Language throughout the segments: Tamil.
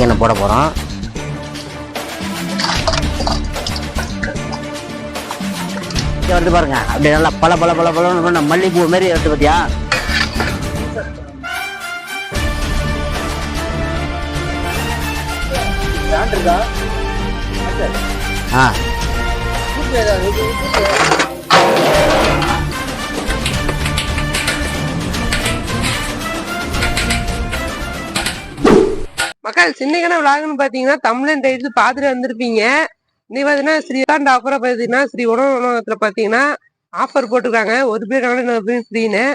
சிக்கனை போட போகிறோம். வருது பாருங்க, அப்படியே நல்லா பல பல பல பல மல்லிகைப்பூ மாரி எடுத்து பார்த்தியா? மக்கள் சின்னகன விளாகுன்னு பாத்தீங்கன்னா தமிழன் டைட்டில் பாத்துட்டு வந்திருப்பீங்க. நீ பாத்தீங்கன்னா ஸ்ரீகாந்த் ஆஃபரை பாத்தீங்கன்னா ஸ்ரீ உணவகத்துல பாத்தீங்கன்னா ஆஃபர் போட்டிருக்காங்க. ஒரு பேர் ஃப்ரீன்னு.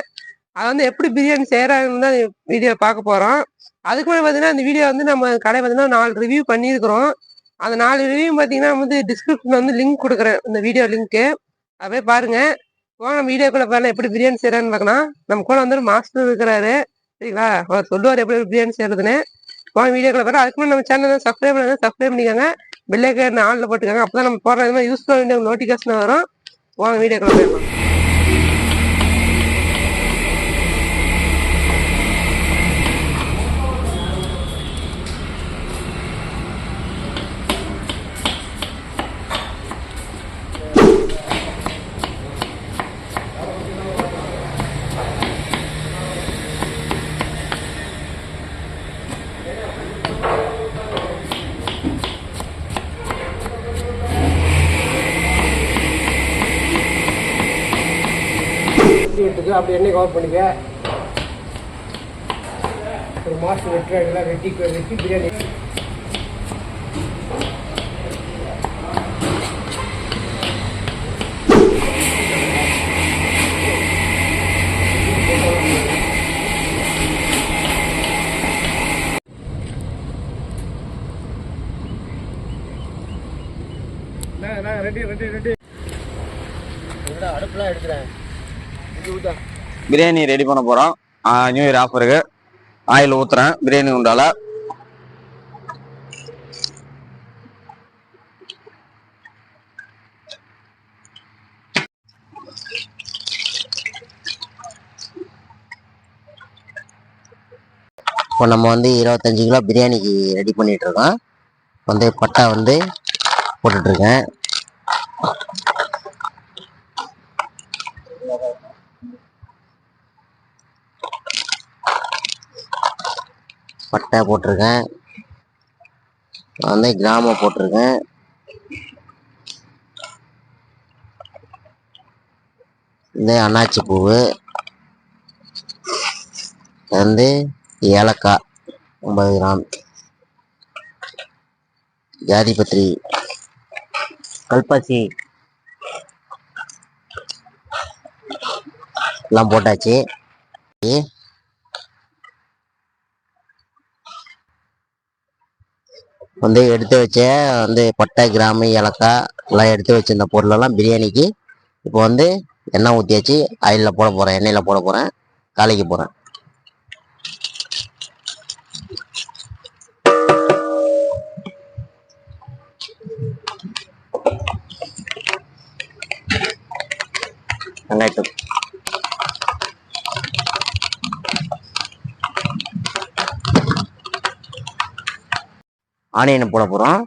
அது வந்து எப்படி பிரியாணி செய்யறாங்கன்னு தான் வீடியோ பார்க்க போறோம். அதுக்கு மேலே பாத்தீங்கன்னா இந்த வீடியோ வந்து நம்ம கடை பாத்தீங்கன்னா 4 ரிவ்யூ பண்ணியிருக்கிறோம். அந்த 4 ரிவ்யூ பாத்தீங்கன்னா வந்து டிஸ்கிரிப்ஷன்ல வந்து லிங்க் கொடுக்குறேன், இந்த வீடியோ லிங்க்கு. அப்படியே பாருங்க. போன வீடியோக்குள்ள பாருங்க எப்படி பிரியாணி செய்யறான்னு பார்க்கலாம். நம்ம கூட வந்து மாஸ்டர் இருக்கிறாரு, சரிங்களா? அவர் சொல்லுவார் எப்படி பிரியாணி செய்யறதுன்னு. போன வீடியோக்குள்ள பாருங்க. அதுக்கு முன்னாடி நம்ம சேனலை சப்ஸ்கிரைப் பண்ணிக்கோங்க. பெல் ஐக்கான் ஆன்ல போட்டுக்கோங்க. அப்பதான் நம்ம போடுற இது மாதிரி யூஸ்ஃபுல்லான வீடியோ நோட்டிஃபிகேஷன் வரும். போன வீடியோக்குள்ள போயிடலாம். அப்படி எண்ணெய் கவர் பண்ணிக்க. ஒரு மாசம் வெட்டுறாங்களா, வெட்டி பிரியாணி. ரெடி அடுப்புலாம் எடுக்கிறேன். பிரியாணி ரெடி பண்ண போறோம். நியூ இயர் ஆஃபருக்கு ஆயில் ஊத்துறேன் பிரியாணி உண்டால. இப்போ நம்ம வந்து 25 கிலோ பிரியாணிக்கு ரெடி பண்ணிட்டு இருக்கோம். வந்து பட்டை வந்து போட்டுட்டு இருக்கேன். பட்டை போட்டிருக்கேன், வந்து கிராமம் போட்டிருக்கேன், இந்த அன்னாச்சி பூவு, வந்து ஏலக்காய் 50 கிராம், ஜாதிபத்திரி, கல்பாசி எல்லாம் போட்டாச்சு. வந்து எடுத்து வச்ச வந்து பட்டை கிராமு ஏலக்காய் எல்லாம் எடுத்து வச்ச இந்த பொருளெல்லாம் பிரியாணிக்கு இப்போ வந்து எண்ணெய் ஊற்றியாச்சு. ஆயிலில் போட போகிறேன், எண்ணெயில் போட போகிறேன், காலைக்கு போகிறேன். வெங்காயத்தூள் ஆனியனை போட போகிறோம்.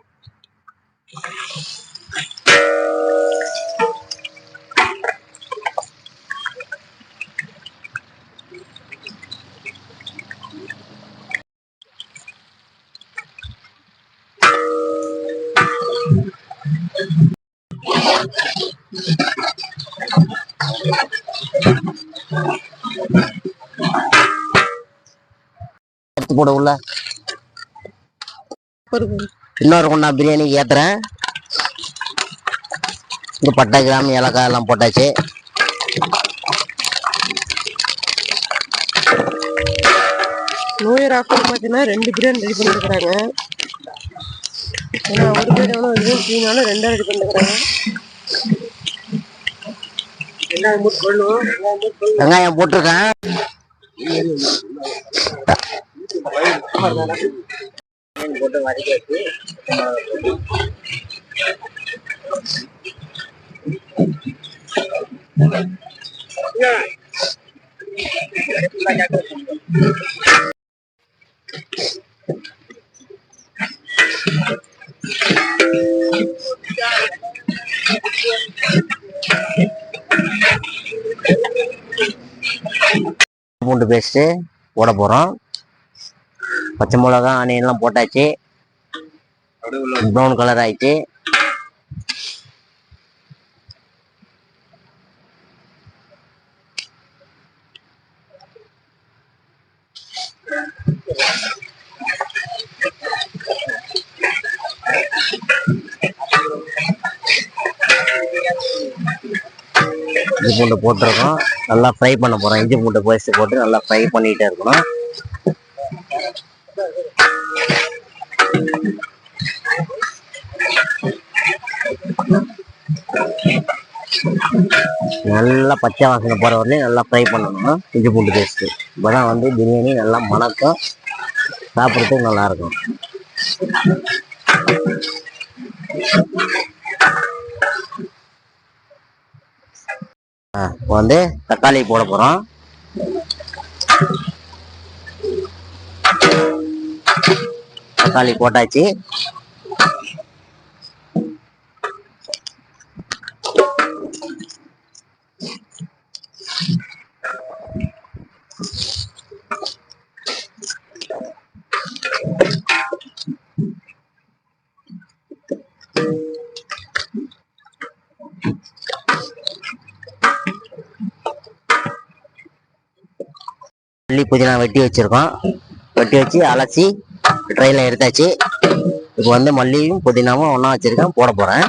எடுத்து போட உள்ள இன்னொரு கொண்டா பிரியாணி ஏத்துறேன். இந்த பட்டை கிராம் ஏலக்காய் எல்லாம் போட்டாச்சு. நியூ இயர் ஆஃபர் பார்த்தீங்கன்னா 2 பிரியாணி ரெடி பண்ணிருக்கிறாங்க. ஏன்னா ஒரு பேர் எவ்வளோ சீனாலும் 2 ரெடி பண்ணிருக்கிறாங்க. வெங்காயம் போட்டிருக்கேன். போட்டு வதக்கியாச்சு. பூண்டு பேஸ்ட்டு போட போகிறோம். பச்சை மிளகா ஆனியன்லாம் போட்டாச்சு. ப்ரௌன் கலர் ஆயிடுச்சு. இஞ்சி பூண்டு போட்டிருக்கோம். நல்லா ஃப்ரை பண்ண போகிறோம். இஞ்சி பூண்டு பேஸ்ட் போட்டு நல்லா ஃப்ரை பண்ணிகிட்டே இருக்கணும். நல்லா பச்சை வாசனை போகிற வரலையும் நல்லா ஃப்ரை பண்ணணும் இஞ்சி பூண்டு பேஸ்ட்டு. இப்போதான் வந்து பிரியாணி நல்லா மணக்கும், சாப்பிட்றதுக்கு நல்லாயிருக்கும். இப்போ வந்து தக்காளி போட போகிறோம். தக்காளி போட்டாச்சு. மல்லி புதினா வெட்டி வச்சிருக்கோம். வெட்டி வச்சு அலசி ட்ரைல எடுத்தாச்சு. இப்போ வந்து மல்லியும் புதினாவும் ஒன்றா வச்சிருக்கேன், போட போகிறேன்.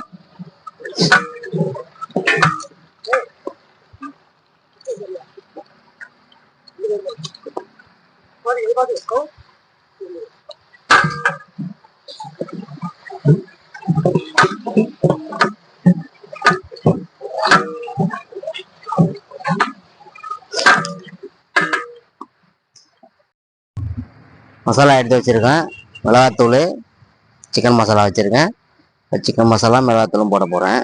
மசாலா எடுத்து வச்சிருக்கேன். மிளகாத்தூள், சிக்கன் மசாலா வச்சிருக்கேன். சிக்கன் மசாலா மிளகாத்தூளும் போட போகிறேன்.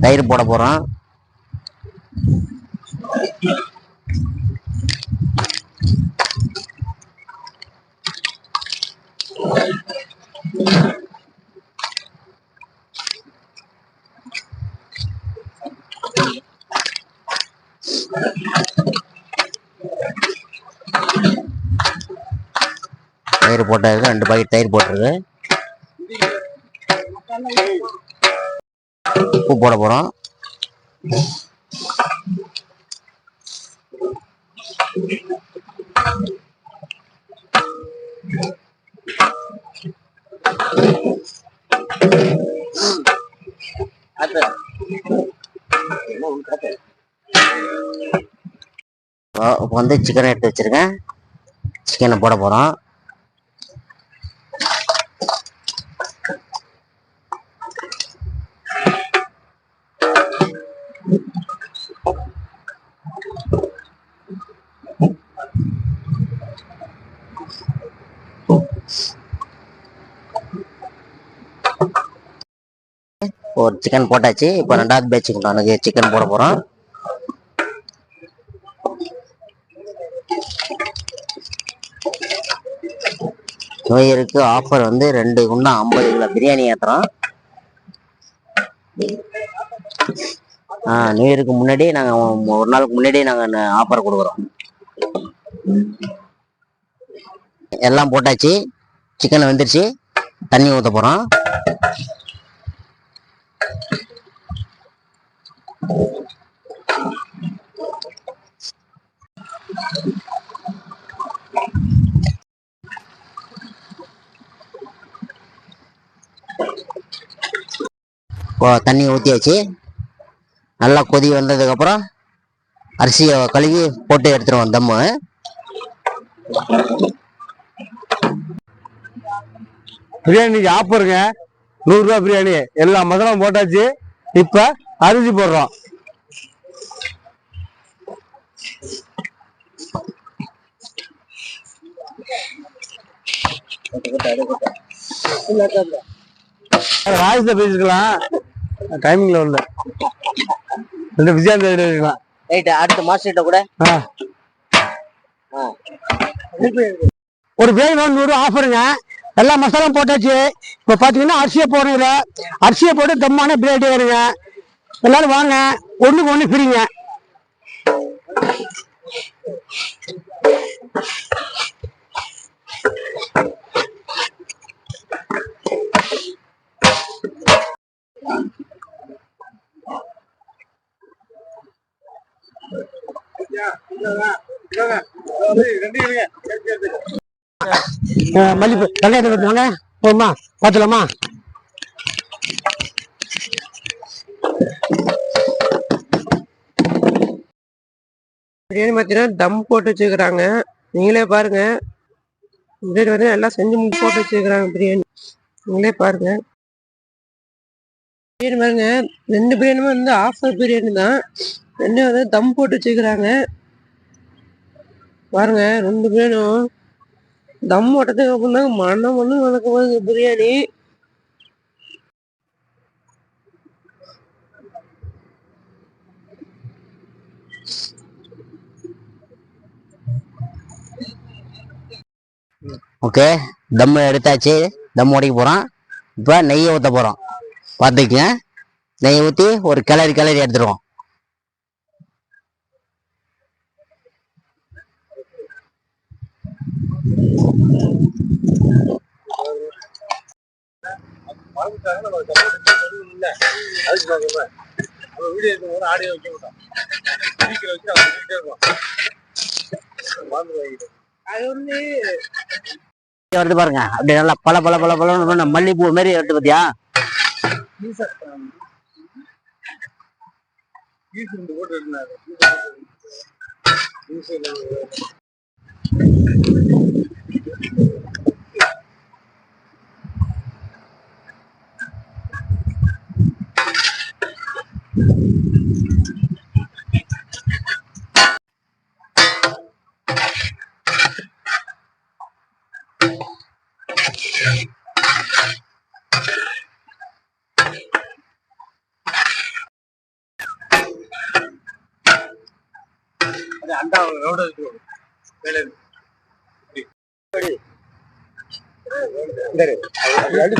தயிர் போட போறோம். தயிர் போட்டாரு, 2 பாக்கெட் தயிர் போட்டிருக்கு. உப்பு போட போறோம். இப்போ வந்து சிக்கன் எடுத்து வச்சிருக்கேன். சிக்கனை போட போறோம். ஒரு சிக்கன் போட்டாச்சு. இப்போ 2வது பேட்சுக்கு உண்டானது சிக்கன் போட போறோம். நியூ இயருக்கு ஆஃபர் வந்து 2 குண்டா 50 கிலோ பிரியாணி ஏத்துறோம். நியூ இயருக்கு முன்னாடியே நாங்க ஒரு நாளுக்கு முன்னாடியே நாங்க ஆஃபர் கொடுக்குறோம். எல்லாம் போட்டாச்சு. சிக்கன் வந்துருச்சு. தண்ணி ஊத்த போறோம். இப்போ தண்ணி ஊற்றியாச்சு. நல்லா கொதி வந்ததுக்கு அப்புறம் அரிசியை கழுவி போட்டு எடுத்துருவோம் தம்மு. பிரியாணிக்கு ஆஃபருங்க, 100 ரூபா பிரியாணி. எல்லா மசாலாவும் போட்டாச்சு. இப்ப அரிசி போடுறோம். வாய்ஸ்ல பேசிக்கலாம். டைமிங்ல உள்ள ரெண்டு விஜயாந்த் இருக்கலாம். ரைட்டு, அடுத்த மாஸ்டர்கிட்ட கூட ஒரு பிரியாணி 100 ஆஃபருங்க. எல்லா மசாலாவும் போட்டாச்சு. இப்போ பார்த்தீங்கன்னா அரிசியை போடுறதுல அரிசியை போட்டு தம்மான பிரியாணி வருங்க. எல்லாரும் வாங்க, ஒண்ணுக்கு ஒண்ணு ஃப்ரீங்க. மல்லிப்பூ வெங்காயத்தை கொடுத்தாங்க போமா பார்த்துலாமா? பிரியாணி பார்த்தீங்கன்னா தம் போட்டு வச்சுக்கிறாங்க. நீங்களே பாருங்க, பிரியாணி வந்து எல்லாம் செஞ்சு போட்டு வச்சுக்கிறாங்க. பிரியாணி நீங்களே பாருங்க. பிரியாணி பாருங்க, 2 பிரியாணியுமே வந்து ஆஃபர் பிரியாணி தான். 2 வந்து தம் போட்டு வச்சுக்கிறாங்க பாருங்க. 2 பிரியாணியும் தம் போட்டதுக்கு அப்புறம் தான் மனம் ஒன்று வளர்க்க போகுது பிரியாணி. ஓகே, தம் எடுத்தாச்சு. தம் உடைக்க போகிறோம். இப்போ நெய்யை ஊற்ற போகிறோம். பார்த்துக்குங்க, நெய்யை ஊற்றி ஒரு கிளறி எடுத்துருவோம். வருது பாருங்க, அப்படி நல்லா பல பல பல பல மல்லிப்பூ மாதிரி வருது பாத்தியா?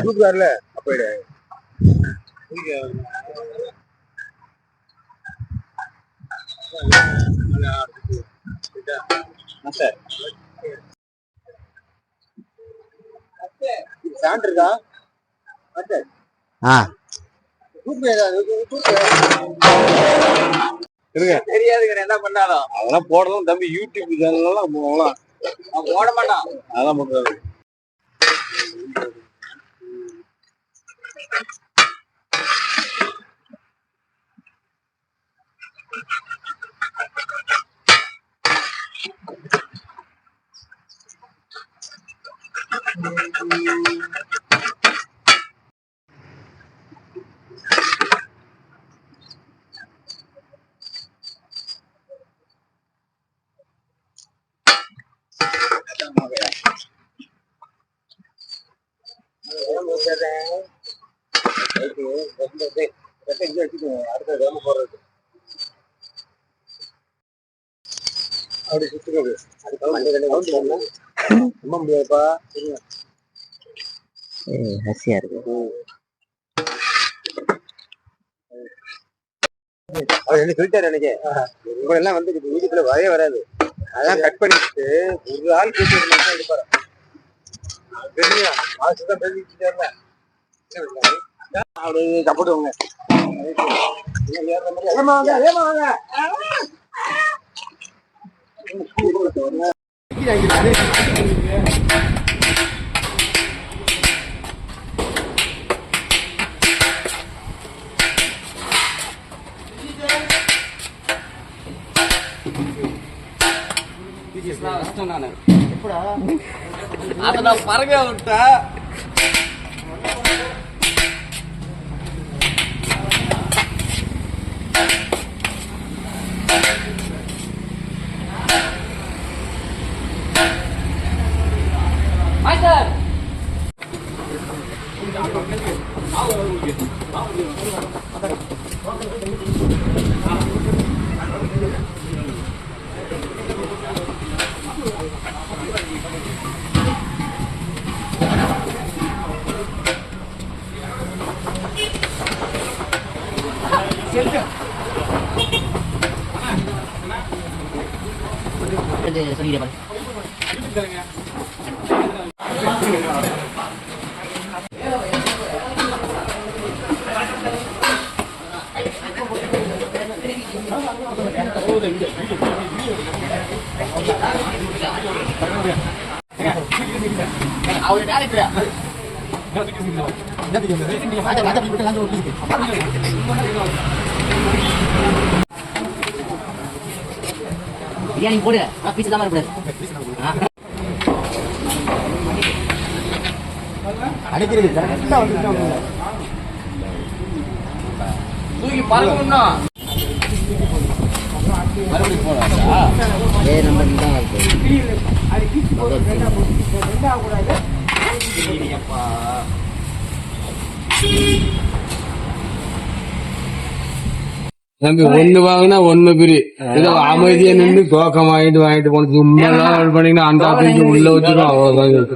தூக்குவார்ல அப்ப இருக்கா? தெரியாதுங்க என்ன பண்ணாலும் அதெல்லாம் போடலாம் தம்பி. யூடியூப் சேனல்லாம் போகலாம், போட மாட்டான். அதெல்லாம் பண்றாரு. அப்படி சுத்துறது முடியாதுப்பா. ஹசியா இருக்கு. அவர் என்ன சொல்லிட்டாரு எனக்கு, உங்க எல்லாம் வந்து வீட்டுக்குள்ள வரவே வராது. அதான் கட் பண்ணிட்டு ஒரு ஆள் கூப்பிட்டு எடுப்பாரு. மாசுதான் பேசிக்கிட்டாருல அப்படி சாப்பிடுவாங்க. அதான் பறக்க விட்ட வந்து சொல்லிடுறேன் பாரு. பிரியாணி போடு, பீஸ் தான் போடு. அடிக்கிறது கரெக்டா வந்து தூக்கி பறக்கணும்னா மறுபடியும் போடா. அதே நம்பர் தான் இருக்கு. தம்பி ஒண்ணு வாங்கினா ஒண்ணு பிரி ஏதோ அமைதியா நின்று தோக்கம் வாங்கிட்டு போன சும்மா எல்லாம் பண்ணீங்கன்னா அந்த ஆபீஸ் உள்ள வச்சிடும் அவ்வளவுதான்.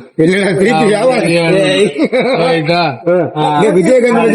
விஜயகாந்த்